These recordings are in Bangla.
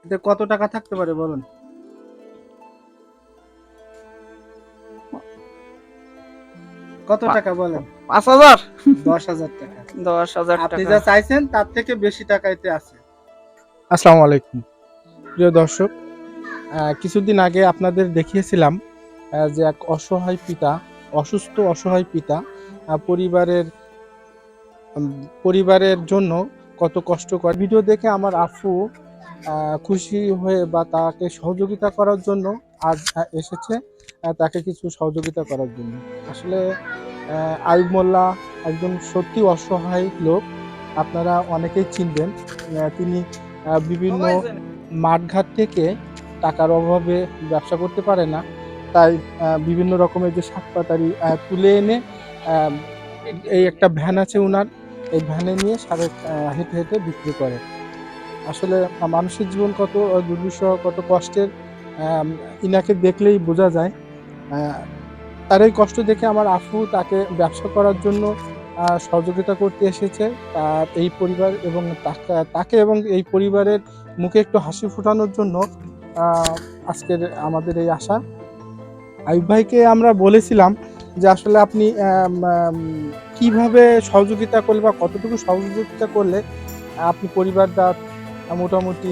এতে কত টাকা থাকতে পারে বলুন? কত টাকা বলেন? ৫,০০০। ১০,০০০ টাকা। ১০,০০০ আপনি টাকা। যা চাইছেন তার থেকে বেশি টাকা এতে আছে। আসসালামু আলাইকুম প্রিয় দর্শক, কিছুদিন আগে আপনাদের দেখিয়েছিলাম যে এক অসুস্থ অসহায় পিতা পরিবারের জন্য কত কষ্ট করে। ভিডিও দেখে আমার আফু খুশি হয়ে বা তাকে সহযোগিতা করার জন্য আজ এসেছে, তাকে কিছু সহযোগিতা করার জন্য। আসলে আইয়ুব মোল্লা একজন সত্যি অসহায় লোক, আপনারা অনেকেই চিনবেন। তিনি বিভিন্ন মাঠঘাট থেকে টাকার অভাবে ব্যবসা করতে পারে না, তাই বিভিন্ন রকমের যে শাকপাতারি তুলে এনে এই একটা ভ্যান আছে উনার, এই ভ্যানে নিয়ে সারে হেঁটে হেঁটে বিক্রি করে। আসলে মানুষের জীবন কত দুর্বিষহ, কত কষ্টের, ইনাকে দেখলেই বোঝা যায়। তার এই কষ্ট দেখে আমার আফু তাকে ব্যবসা করার জন্য সহযোগিতা করতে এসেছে। তার এই পরিবার এবং তাকে এবং এই পরিবারের মুখে একটু হাসি ফোটানোর জন্য আজকের আমাদের এই আশা। আইয়ুব ভাইকে আমরা বলেছিলাম যে আসলে আপনি কিভাবে সহযোগিতা করলে বা কতটুকু সহযোগিতা করলে আপনি পরিবারটা মোটামুটি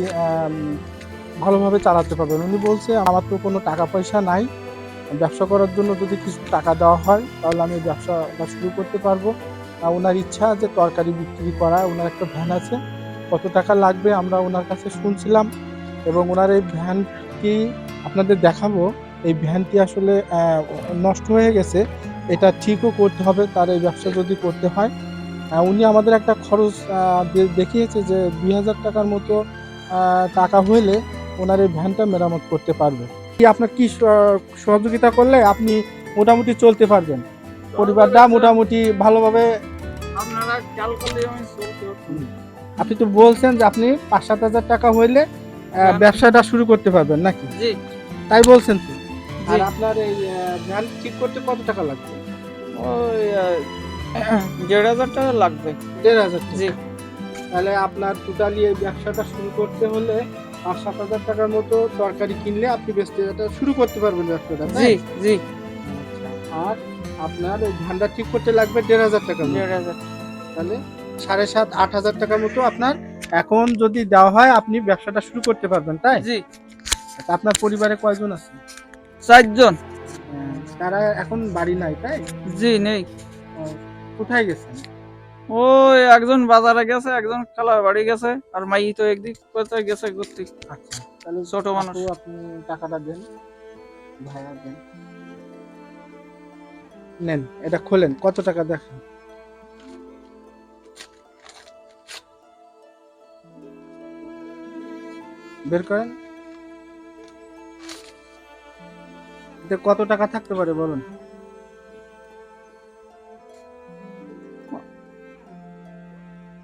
ভালোভাবে চালাতে পারবেন। উনি বলছে, আমার তো কোনো টাকা পয়সা নাই, ব্যবসা করার জন্য যদি কিছু টাকা দেওয়া হয় তাহলে আমি ব্যবসাটা শুরু করতে পারবো। ওনার ইচ্ছা যে তরকারি বিক্রি করা, ওনার একটা ভ্যান আছে, কত টাকা লাগবে আমরা ওনার কাছে শুনছিলাম। এবং ওনার এই ভ্যানটি আপনাদের দেখাবো। এই ভ্যানটি আসলে নষ্ট হয়ে গেছে, এটা ঠিকও করতে হবে তার এই ব্যবসা যদি করতে হয়। উনি আমাদের একটা খরচ দেখিয়েছে যে ২,০০০ টাকার মতো টাকা হইলে ওনার এই ভ্যানটা মেরামত করতে পারবে। আপনার কি সহযোগিতা করলে আপনি মোটামুটি চলতে পারবেন, পরিবারটা মোটামুটি ভালোভাবে? আপনারা খেয়াল করলে আমি চলতে পারতাম। আপনি তো বলছেন যে আপনি ৫-৭ হাজার টাকা হইলে ব্যবসাটা শুরু করতে পারবেন নাকি? জি। তাই বলছেন তো? জি। আর আপনার এই ভ্যান ঠিক করতে কত টাকা লাগবে? ওই ১,৫০০ টাকা লাগবে। ১,৫০০ জি। টাকা। তাহলে আপনার টোটালি এই ব্যবসাটা শুরু করতে হলে ৫-৭ হাজার টাকার মতো তরকারি কিনলে আপনি এটা শুরু করতে পারবেন ব্যবসাটা, জি, তাই? জি। আচ্ছা। আর আপনার ওই ভ্যানটা ঠিক করতে লাগবে ১,৫০০ টাকার মতো। ১,৫০০। তাহলে ৭,৫০০-৮,০০০ টাকার মতো আপনার এখন যদি দেওয়া হয় আপনি ব্যবসাটা শুরু করতে পারবেন, তাই? জি। তা আপনার পরিবারে কয়জন আছে? ৪ জন। তারা এখন বাড়ি নাই, তাই? জি, নেই। কোথায় গেছেন? ওই একজন বাজারে গেছে, একজন খালার বাড়ি গেছে, আর মাই তো একদিক কোথায় গেছে ঘুরতে। আচ্ছা, তাহলে ছোট মানুষ। আপনি টাকাটা দেন, ভাড়া দেন। নেন, এটা খোলেন, কত টাকা দেখেন। বের করেন। এতে কত টাকা থাকতে পারে বলুন?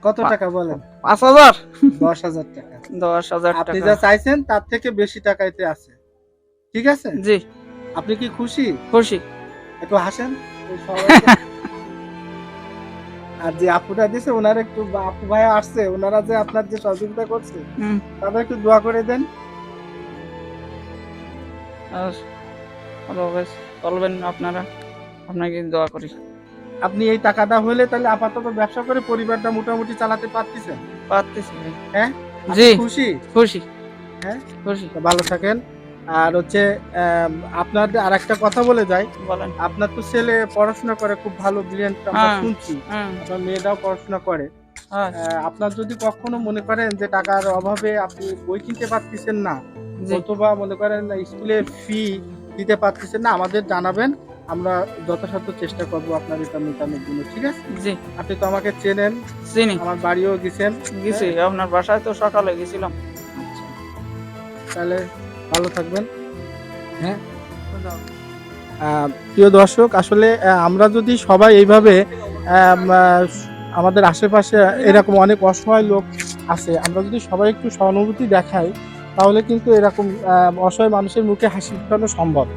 কত টাকা বলেন? ৫,০০০। ১০,০০০ টাকা। ১০,০০০ আপনি টাকা। যা চাইছেন তার থেকে বেশি টাকা এতে আছে। ঠিক আছে? জি, আপনি কি খুশি? খুশি। একটু হাসেন। এই সবাই আর যে আপুটা দিছে ওনার একটু, আপু ভাইয়া আসছে, ওনারা যে আপনার যে সহযোগিতা করছে হুম। তাদের একটু দোয়া করে দেন। আর ভালোভাবে চলবেন আপনারা। আপনাকে দোয়া করি। আপনি এই টাকাটা হলে তাহলে আপাতত ব্যবসা করে পরিবারটা মোটামুটি চালাতে পারতেছেন। পারতেছি ভাই। হ্যাঁ? জি। আপনি খুশি? খুশি, হ্যাঁ? খুশি। তো ভালো থাকেন। আর হচ্ছে আপনার আরেকটা কথা বলে যাই। বলেন। আপনার তো ছেলে পড়াশোনা করে, খুব ভালো ব্রিলিয়ান্ট আমরা হ্যাঁ, শুনছি। হুম, আপনার মেয়েটাও পড়াশোনা করে। হ্যাঁ, আপনার যদি কখনো মনে করেন যে টাকার অভাবে আপনি বই কিনতে পারতেছেন না, জি, অথবা মনে করেন স্কুলের ফি দিতে পারতেছেন না, আমাদের জানাবেন। আমরা যথাসাধ্য চেষ্টা করব আপনার এটা মেটানোর জন্য। ঠিক আছে? জি। আপনি তো আমাকে চেনেন, চিনি। আমার বাড়িও গেছেন। গেছি, আপনার বাসায় তো সকালে গেছিলাম। আচ্ছা, তাহলে ভালো থাকবেন। হ্যাঁ, প্রিয় দর্শক, আসলে আমরা যদি সবাই এইভাবে আমাদের আশেপাশে এরকম অনেক অসহায় লোক আছে, আমরা যদি সবাই একটু সহানুভূতি দেখাই তাহলে কিন্তু এরকম অসহায় মানুষের মুখে হাসি ফোটানো সম্ভব।